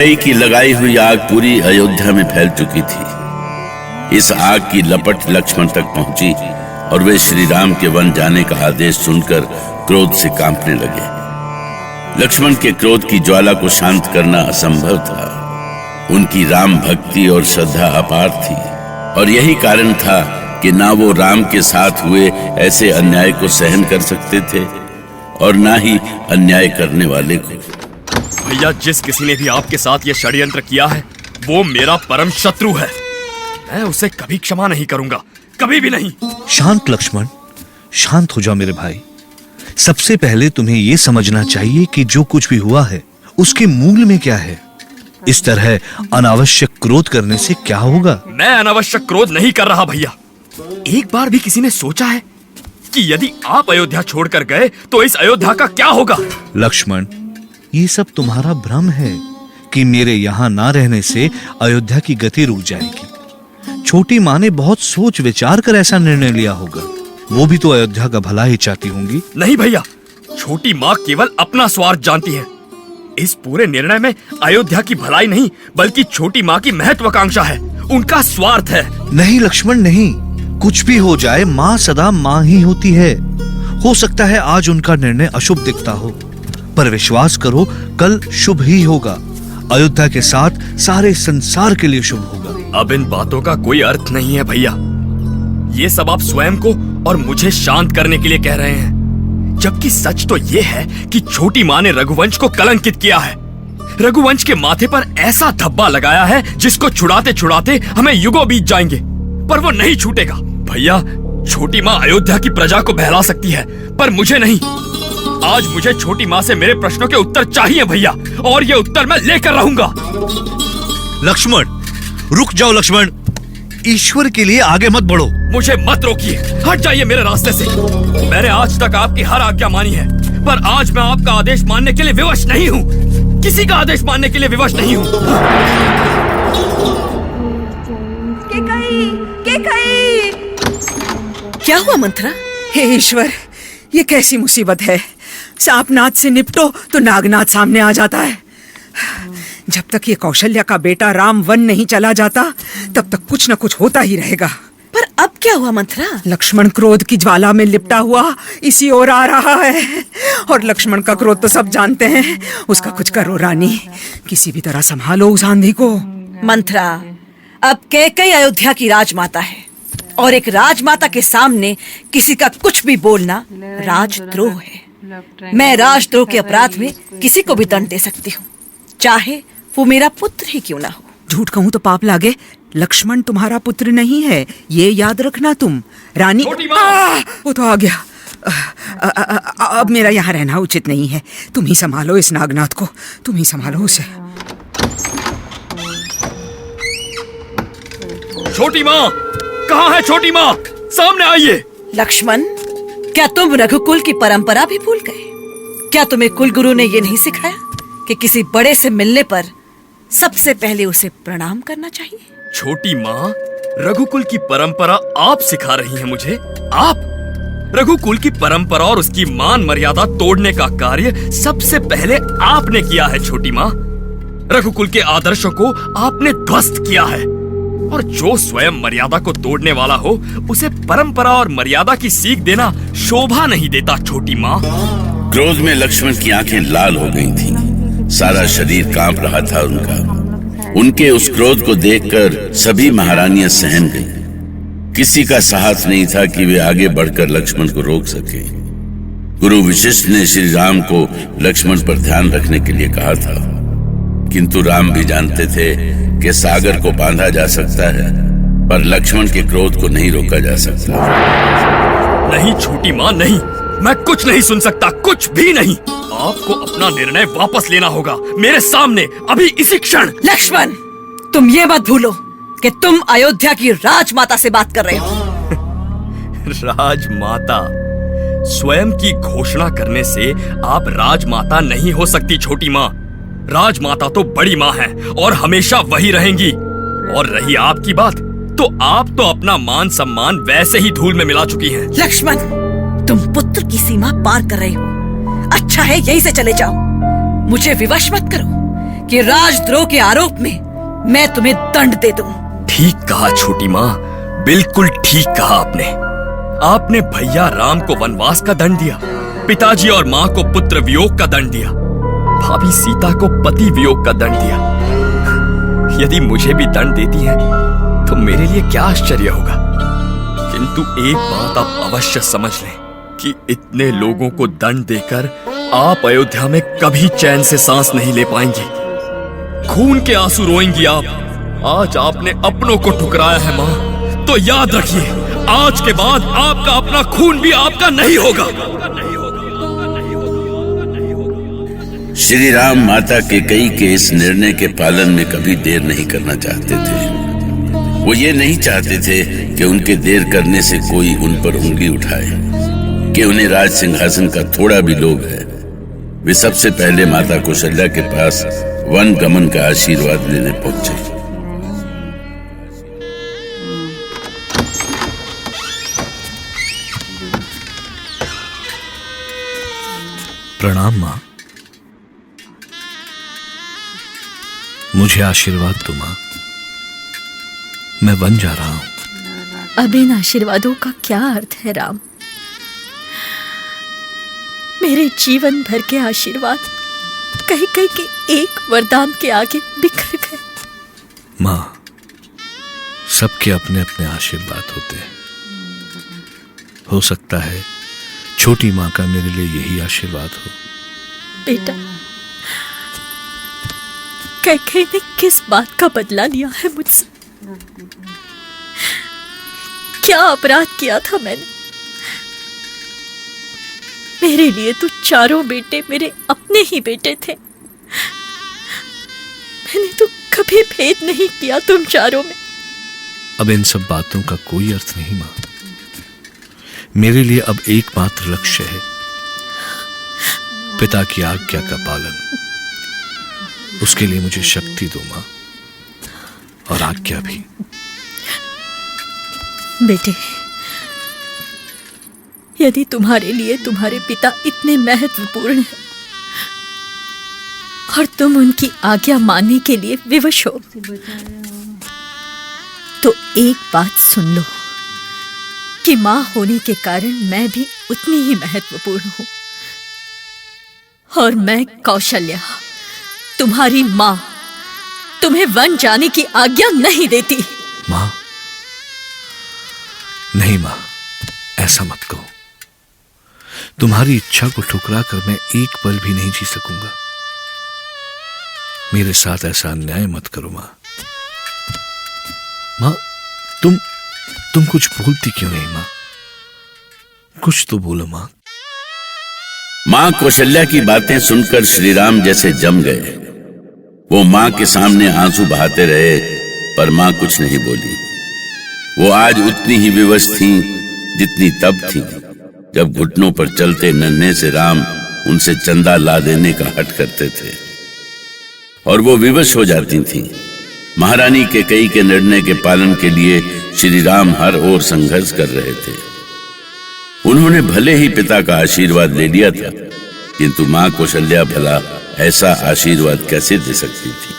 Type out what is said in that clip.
कई की लगाई हुई आग पूरी अयोध्या में फैल चुकी थी। इस आग की लपट लक्ष्मण तक पहुंची और वे श्री राम के वन जाने का आदेश सुनकर क्रोध से कांपने लगे। लक्ष्मण के क्रोध की ज्वाला को शांत करना असंभव था। उनकी राम भक्ति और श्रद्धा अपार थी और यही कारण था कि ना वो राम के साथ हुए ऐसे अन्याय को सहन कर सकते थे और ना ही अन्याय करने वाले को। भैया, जिस किसी ने भी आपके साथ ये षड्यंत्र किया है वो मेरा परम शत्रु है। मैं उसे कभी क्षमा नहीं करूंगा, कभी भी नहीं। शांत लक्ष्मण, शांत हो जाओ मेरे भाई। सबसे पहले तुम्हें यह समझना चाहिए कि जो कुछ भी हुआ है उसके मूल में क्या है। इस तरह अनावश्यक क्रोध करने से क्या होगा? मैं अनावश्यक क्रोध नहीं कर रहा भैया। एक बार भी किसी ने सोचा है कि यदि आप अयोध्या छोड़कर गए तो इस अयोध्या का क्या होगा? लक्ष्मण, ये सब तुम्हारा भ्रम है कि मेरे यहाँ ना रहने से अयोध्या की गति रुक जाएगी। छोटी माँ ने बहुत सोच विचार कर ऐसा निर्णय लिया होगा। वो भी तो अयोध्या का भला ही चाहती होंगी। नहीं भैया, छोटी माँ केवल अपना स्वार्थ जानती है। इस पूरे निर्णय में अयोध्या की भलाई नहीं बल्कि छोटी माँ की महत्वाकांक्षा है, उनका स्वार्थ है। नहीं लक्ष्मण, नहीं। कुछ भी हो जाए, माँ सदा माँ ही होती है। हो सकता है आज उनका निर्णय अशुभ दिखता हो, पर विश्वास करो कल शुभ ही होगा। अयोध्या के साथ सारे संसार के लिए शुभ होगा। अब इन बातों का कोई अर्थ नहीं है भैया। ये सब आप स्वयं को और मुझे शांत करने के लिए कह रहे हैं, जबकि सच तो ये है कि छोटी माँ ने रघुवंश को कलंकित किया है। रघुवंश के माथे पर ऐसा धब्बा लगाया है जिसको छुड़ाते छुड़ाते हमें युगों बीत जाएंगे, पर वो नहीं छूटेगा। भैया, छोटी माँ अयोध्या की प्रजा को बहला सकती है पर मुझे नहीं। आज मुझे छोटी माँ से मेरे प्रश्नों के उत्तर चाहिए भैया, और ये उत्तर मैं लेकर रहूंगा। लक्ष्मण, रुक जाओ लक्ष्मण। ईश्वर के लिए आगे मत बढ़ो। मुझे मत रोकिए, हट जाइए मेरे रास्ते से। मैंने आज तक आपकी हर आज्ञा मानी है, पर आज मैं आपका आदेश मानने के लिए विवश नहीं हूँ। किसी का आदेश मानने के लिए विवश नहीं हूँ। क्या हुआ मंथरा? हे ईश्वर, ये कैसी मुसीबत है। सांपनाथ से निपटो तो नागनाथ सामने आ जाता है। जब तक ये कौशल्या का बेटा राम वन नहीं चला जाता तब तक कुछ न कुछ होता ही रहेगा। पर अब क्या हुआ मंथरा? लक्ष्मण क्रोध की ज्वाला में लिपटा हुआ इसी ओर आ रहा है, और लक्ष्मण का क्रोध तो सब जानते हैं। उसका कुछ करो रानी, किसी भी तरह संभालो उस आंधी को। मंथरा, अब कैकेयी अयोध्या की राजमाता है और एक राजमाता के सामने किसी का कुछ भी बोलना राजद्रोह है। मैं राजद्रोह के अपराध में किसी को भी दंड दे सकती हूँ, चाहे वो मेरा पुत्र ही क्यों ना हो। झूठ कहूँ तो पाप लागे। लक्ष्मण तुम्हारा पुत्र नहीं है, ये याद रखना तुम। रानी, वो तो आ गया। अब मेरा यहाँ रहना उचित नहीं है। तुम ही संभालो इस नागनाथ को, तुम ही संभालो उसे। छोटी माँ, कहाँ है छोटी माँ? सामने आइए। लक्ष्मण, क्या तुम रघुकुल की परंपरा भी भूल गए? क्या तुम्हें कुल गुरु ने ये नहीं सिखाया कि किसी बड़े से मिलने पर सबसे पहले उसे प्रणाम करना चाहिए? छोटी माँ, रघुकुल की परंपरा आप सिखा रही हैं मुझे? आप? रघुकुल की परंपरा और उसकी मान मर्यादा तोड़ने का कार्य सबसे पहले आपने किया है छोटी माँ। रघुकुल के आदर्शों को आपने ध्वस्त किया है, और जो स्वयं मर्यादा को तोड़ने वाला हो उसे परंपरा और मर्यादा की सीख देना शोभा नहीं देता छोटी माँ। क्रोध में लक्ष्मण की आंखें लाल हो गई थीं। सारा शरीर कांप रहा था उनका। उनके उस क्रोध को देखकर सभी महारानियां सहम गईं। किसी का साहस नहीं था कि वे आगे बढ़कर लक्ष्मण को रोक सके। गुरु वशिष्ठ ने श्री राम को लक्ष्मण पर ध्यान रखने के लिए कहा था, किंतु राम भी जानते थे कि सागर को बांधा जा सकता है पर लक्ष्मण के क्रोध को नहीं रोका जा सकता। नहीं छोटी माँ, नहीं, मैं कुछ नहीं सुन सकता, कुछ भी नहीं। आपको अपना निर्णय वापस लेना होगा मेरे सामने, अभी इसी क्षण। लक्ष्मण, तुम ये मत भूलो कि तुम अयोध्या की राजमाता से बात कर रहे हो। राजमाता? स्वयं की घोषणा करने से आप राजमाता नहीं हो सकती छोटी माँ। राजमाता तो बड़ी माँ है और हमेशा वही रहेंगी। और रही आपकी बात, तो आप तो अपना मान सम्मान वैसे ही धूल में मिला चुकी हैं। लक्ष्मण, तुम पुत्र की सीमा पार कर रहे हो। अच्छा है, यहीं से चले जाओ। मुझे विवश मत करो कि राजद्रोह के आरोप में मैं तुम्हें दंड दे दूं। ठीक कहा छोटी माँ, बिल्कुल ठीक कहा आपने। आपने भैया राम को वनवास का दंड दिया, पिताजी और माँ को पुत्र वियोग का दंड दिया, भाभी सीता को पति वियोग का दंड दिया। यदि मुझे भी दंड देती हैं, तो मेरे लिए क्या आश्चर्य होगा। किंतु एक बात आप अवश्य समझ लें कि इतने लोगों को दंड देकर आप अयोध्या में कभी चैन से सांस नहीं ले पाएंगी। खून के आंसू रोएंगी आप। आज आपने अपनों को ठुकराया है माँ, तो याद रखिए, आज के बाद आपका अपना खून भी आपका नहीं होगा। श्री राम माता कैकेयी के इस निर्णय के पालन में कभी देर नहीं करना चाहते थे। वो ये नहीं चाहते थे कि उनके देर करने से कोई उन पर उंगली उठाए कि उन्हें राज सिंहासन का थोड़ा भी लोभ है। वे सबसे पहले माता कौशल्या के पास वन गमन का आशीर्वाद लेने पहुंचे। प्रणाम मां, मुझे आशीर्वाद दो मां, मैं वन जा रहा हूं। अब इन आशीर्वादों का क्या अर्थ है राम? मेरे जीवन भर के आशीर्वाद कहीं कहीं के एक वरदान के आगे बिखर गए। मां, सबके अपने अपने आशीर्वाद होते हैं। हो सकता है छोटी मां का मेरे लिए यही आशीर्वाद हो। बेटा, कैकेयी ने किस बात का बदला लिया है मुझसे? क्या अपराध किया था मैंने? मेरे लिए तो चारों बेटे मेरे अपने ही बेटे थे। मैंने तो कभी भेद नहीं किया तुम चारों में। अब इन सब बातों का कोई अर्थ नहीं मां। मेरे लिए अब एकमात्र लक्ष्य है पिता की आज्ञा का पालन। उसके लिए मुझे शक्ति दो मां, और आज्ञा भी। बेटे, यदि तुम्हारे लिए तुम्हारे पिता इतने महत्वपूर्ण हैं और तुम उनकी आज्ञा मानने के लिए विवश हो, तो एक बात सुन लो कि मां होने के कारण मैं भी उतनी ही महत्वपूर्ण हूं। और मैं कौशल्या, तुम्हारी मां, तुम्हें वन जाने की आज्ञा नहीं देती। मां, नहीं मां, ऐसा मत कहो। तुम्हारी इच्छा को ठुकरा कर मैं एक पल भी नहीं जी सकूंगा। मेरे साथ ऐसा अन्याय मत करो मां। मां, तुम कुछ बोलती क्यों नहीं मां? कुछ तो बोलो मां। मां कौशल्या की बातें सुनकर श्री राम जैसे जम गए। वो मां के सामने आंसू बहाते रहे, पर मां कुछ नहीं बोली। वो आज उतनी ही विवश थीं जितनी तब थीं, जब घुटनों पर चलते नन्हे से राम उनसे चंदा ला देने का हठ करते थे, और वो विवश हो जाती थीं। महारानी कैकेयी के निर्णय के पालन के लिए श्री राम हर ओर संघर्ष कर रहे थे। उन्होंने भले ही पिता का आशीर्वाद ले लिया था, किंतु मां कौशल्या भला ऐसा आशीर्वाद कैसे दे सकती थी?